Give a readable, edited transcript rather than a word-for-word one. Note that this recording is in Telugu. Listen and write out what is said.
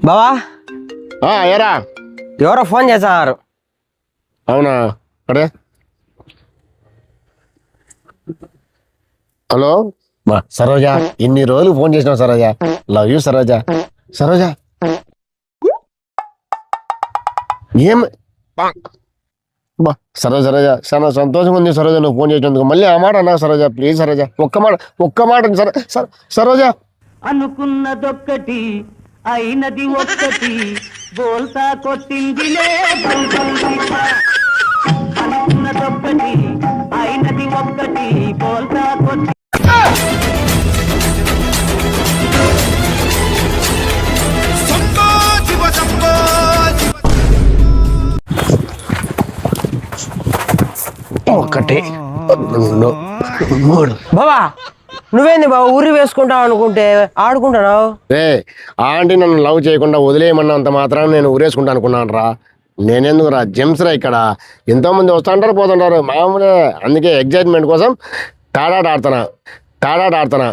బావా ఏరా ఎవరో ఫోన్ చేస్తున్నారు. అవునా అడే హలో సరోజా ఇన్ని రోజులు ఫోన్ చేసినావు సరోజా. Love you Saroja. సరోజా ఏం బా సరోజా చాలా సంతోషంగా ఉంది సరోజా నువ్వు ఫోన్ చేసినందుకు. మళ్ళీ ఆ మాట అన్నా సరోజా ప్లీజ్ సరోజా ఒక్క మాట సరోజా. అనుకున్నదొక్కటి అయినది ఒక్కటి బోల్తా కొట్టిందిలే అనుకున్నదొక్కటి అయినది ఒక్కటి బోల్తా కొట్టి ఒకటి రెండు మూడు. బావా నువ్వేంది బావ ఊరి వేసుకుంటావు అనుకుంటే ఆడుకుంటున్నావు. ఆంటీ నన్ను లవ్ చేయకుండా వదిలేయమన్నంత మాత్రాన్ని నేను ఊరేసుకుంటా అనుకున్నాను రా. నేనెందుకు రా జెమ్స్ రా. ఇక్కడ ఎంతో మంది వస్తుంటారు పోతుంటారు మామూలే. అందుకే ఎగ్జైట్మెంట్ కోసం తాడాడుతున్నా